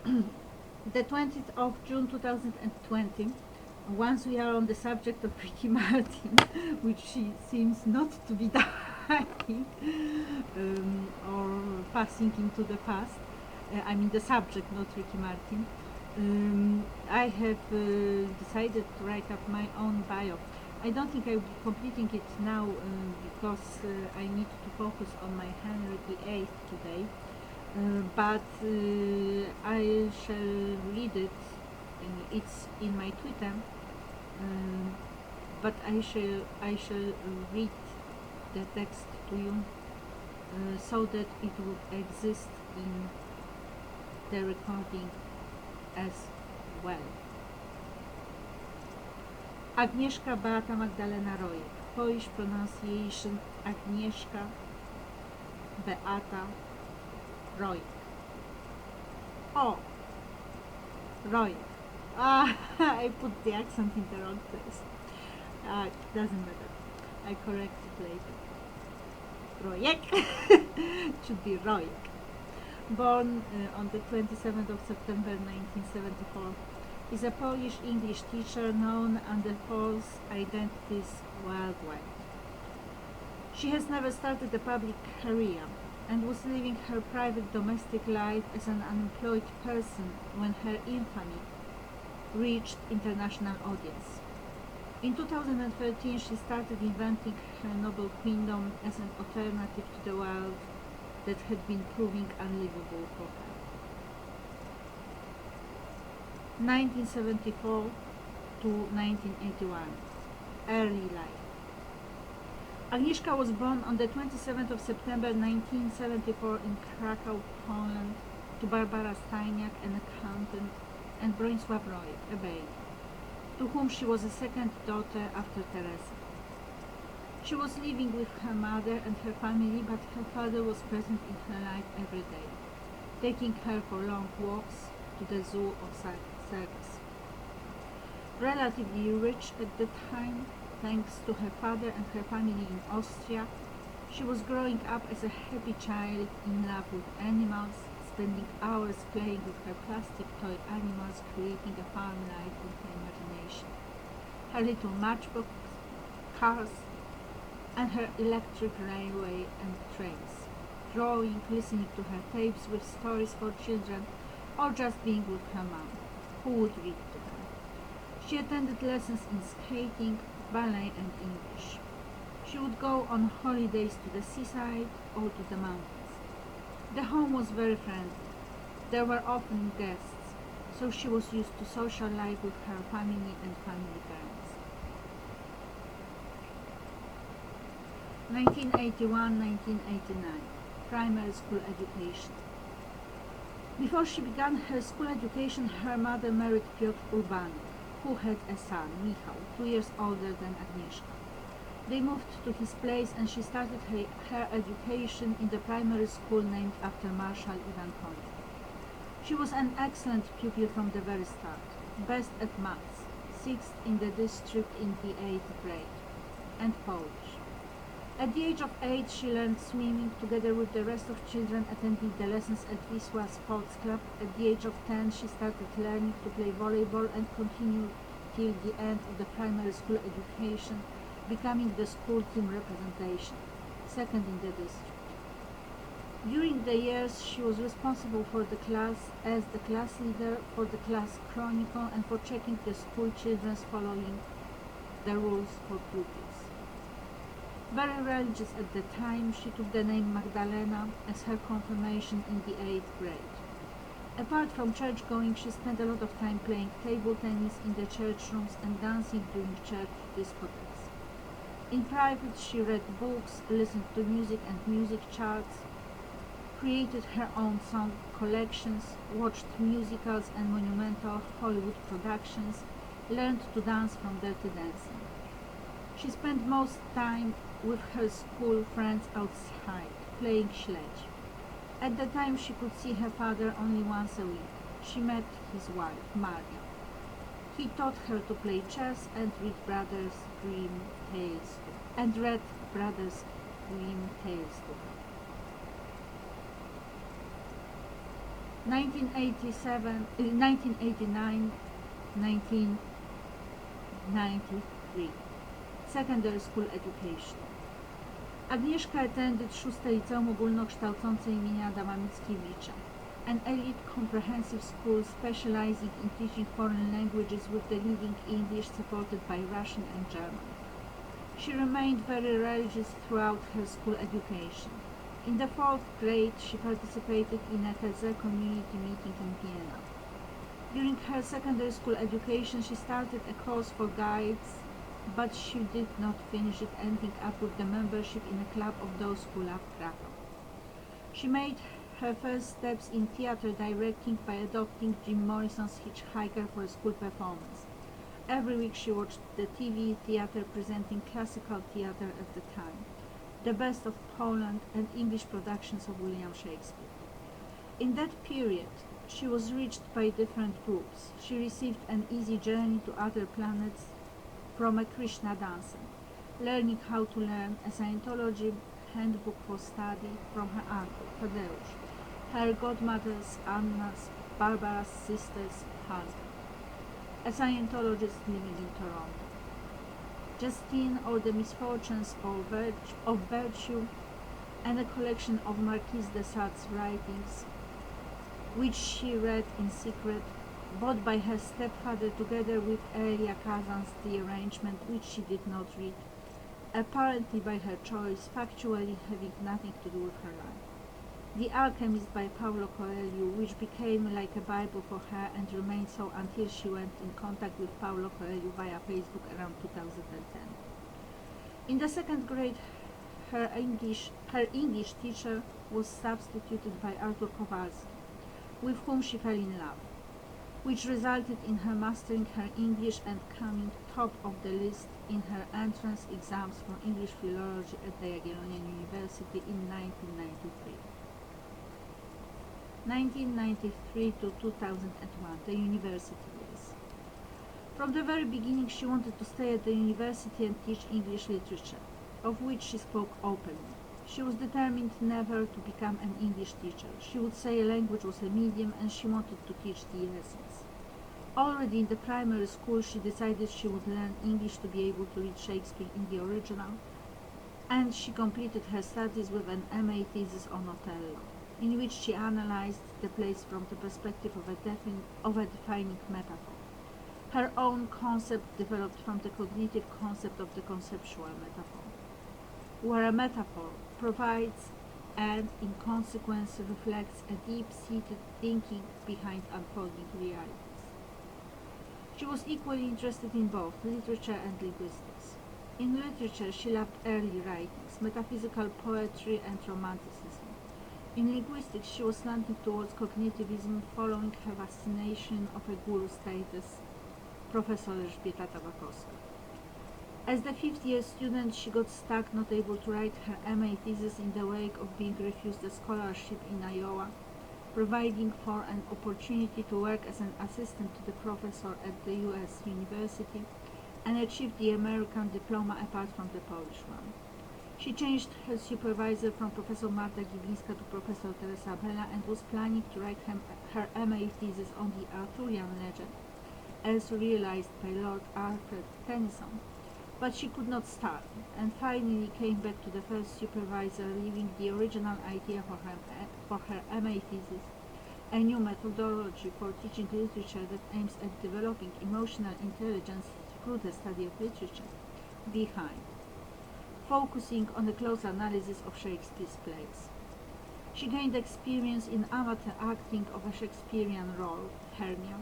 The 20th of June 2020, once we are on the subject of Ricky Martin, which she seems not to be dying or passing into the past, I mean the subject, not Ricky Martin, I have decided to write up my own bio. I don't think I will be completing it now because I need to focus on my Henry VIII today. But I shall read it. It's in my Twitter. But I shall read the text to you so that it would exist in the recording as well. Agnieszka Beata Magdalena Rojek. Polish pronunciation Agnieszka Beata Rojek. Oh, Rojek. I put the accent in the wrong place. It doesn't matter. I correct it later. Rojek should be Rojek. Born on the 27th of September 1974, is a Polish English teacher known under false identities worldwide. She has never started a public career and was living her private domestic life as an unemployed person when her infamy reached international audience. In 2013, she started inventing her noble queendom as an alternative to the world that had been proving unlivable for her. 1974 to 1981. Early life. Agnieszka was born on the 27th of September 1974 in Krakow, Poland, to Barbara Stajniak, an accountant, and Bronisław Rojek, a babe, to whom she was a second daughter after Teresa. She was living with her mother and her family, but her father was present in her life every day, taking her for long walks to the zoo or circus. Relatively rich at the time, thanks to her father and her family in Austria, she was growing up as a happy child in love with animals, spending hours playing with her plastic toy animals, creating a farm life in her imagination. Her little matchbox cars and her electric railway and trains, drawing, listening to her tapes with stories for children, or just being with her mom, who would read to her. She attended lessons in skating, ballet and English. She would go on holidays to the seaside or to the mountains. The home was very friendly. There were often guests, so she was used to social life with her family and family friends. 1981-1989. Primary school education. Before she began her school education, her mother married Piotr Urbanek, who had a son, Michał, 2 years older than Agnieszka. They moved to his place and she started her education in the primary school named after Marshal Ivan Kont. She was an excellent pupil from the very start, best at maths, 6th in the district in the 8th grade, and Polish. At the age of 8, she learned swimming together with the rest of children attending the lessons at Wisła Sports Club. At the age of 10, she started learning to play volleyball and continued till the end of the primary school education, becoming the school team representation, 2nd in the district. During the years, she was responsible for the class as the class leader for the class chronicle and for checking the school children's following the rules for pupils. Very religious at the time, she took the name Magdalena as her confirmation in the 8th grade. Apart from church going, she spent a lot of time playing table tennis in the church rooms and dancing during church discotheques. In private, she read books, listened to music and music charts, created her own song collections, watched musicals and monumental Hollywood productions, learned to dance from Dirty Dancing. She spent most time with her school friends outside, playing sledge. At the time, she could see her father only once a week. She met his wife, Maria. He taught her to play chess and read Brothers Grimm tales to her. 1989, 1993. Secondary school education. Agnieszka attended szóste liceum ogólnokształcące imienia Adama Mickiewicza, an elite comprehensive school specializing in teaching foreign languages with the leading English supported by Russian and German. She remained very religious throughout her school education. In the 4th grade, she participated in a Heze community meeting in Vienna. During her secondary school education, she started a course for guides, but she did not finish it, ending up with the membership in a club of those who loved Krakow. She made her first steps in theater directing by adopting Jim Morrison's Hitchhiker for a school performance. Every week she watched the TV theater presenting classical theater at the time, the best of Poland and English productions of William Shakespeare. In that period, she was reached by different groups. She received an easy journey to other planets from a Krishna dancer, learning how to learn a Scientology handbook for study from her uncle, Tadeusz, her godmother's Anna's, Barbara's sister's husband, a Scientologist living in Toronto. Justine, or the Misfortunes of Virtue, and a collection of Marquise de Sade's writings, which she read in secret, bought by her stepfather together with Elia Kazan's The Arrangement, which she did not read, apparently by her choice, factually having nothing to do with her life. The Alchemist by Paulo Coelho, which became like a Bible for her and remained so until she went in contact with Paulo Coelho via Facebook around 2010. In the 2nd grade, her English teacher was substituted by Artur Kowalski, with whom she fell in love, which resulted in her mastering her English and coming top of the list in her entrance exams for English philology at the Jagiellonian University in 1993. 1993 to 2001, the university years. From the very beginning she wanted to stay at the university and teach English literature, of which she spoke openly. She was determined never to become an English teacher. She would say a language was a medium and she wanted to teach the essence. Already in the primary school she decided she would learn English to be able to read Shakespeare in the original, and she completed her studies with an MA thesis on Othello, in which she analyzed the plays from the perspective of a defining metaphor, her own concept developed from the cognitive concept of the conceptual metaphor, where a metaphor provides and in consequence reflects a deep-seated thinking behind unfolding realities. She was equally interested in both literature and linguistics. In literature she loved early writings, metaphysical poetry and romanticism. In linguistics she was slanting towards cognitivism, following her fascination of a guru status, Professor Beata Magdalena. As the 5th-year student, she got stuck, not able to write her MA thesis in the wake of being refused a scholarship in Iowa, providing for an opportunity to work as an assistant to the professor at the U.S. university, and achieved the American diploma apart from the Polish one. She changed her supervisor from Professor Marta Gibińska to Professor Teresa Bella and was planning to write her MA thesis on the Arthurian legend, as realized by Lord Alfred Tennyson, but she could not start, and finally came back to the first supervisor, leaving the original idea for her MA thesis, a new methodology for teaching literature that aims at developing emotional intelligence through the study of literature, behind, focusing on a close analysis of Shakespeare's plays. She gained experience in amateur acting of a Shakespearean role, Hermia,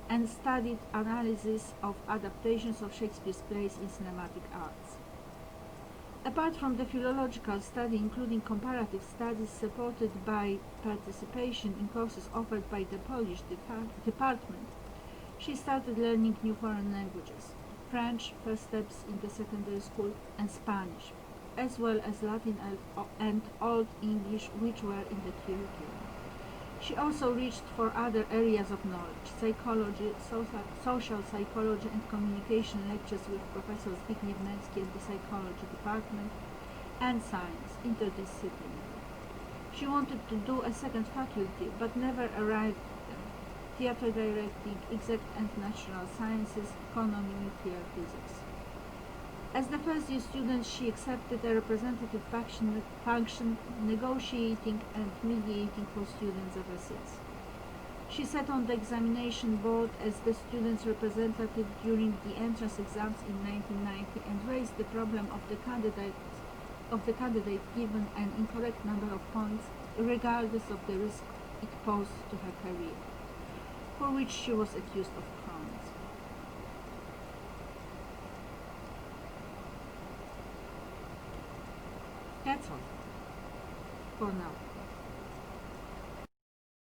and studied analysis of adaptations of Shakespeare's plays in cinematic arts. Apart from the philological study, including comparative studies supported by participation in courses offered by the Polish department, she started learning new foreign languages, French, first steps in the secondary school, and Spanish, as well as Latin and Old English, which were in the curriculum. She also reached for other areas of knowledge, psychology, social psychology and communication lectures with Professor Zbigniew Nęcki at the psychology department, and science, interdisciplinary. She wanted to do a second faculty, but never arrived at them. Theatre directing, exact and natural sciences, economy, nuclear physics. As the first year student, she accepted a representative function, negotiating and mediating for students ever since. She sat on the examination board as the students' representative during the entrance exams in 1990 and raised the problem of the candidate given an incorrect number of points, regardless of the risk it posed to her career, for which she was accused of crimes. That's all for now.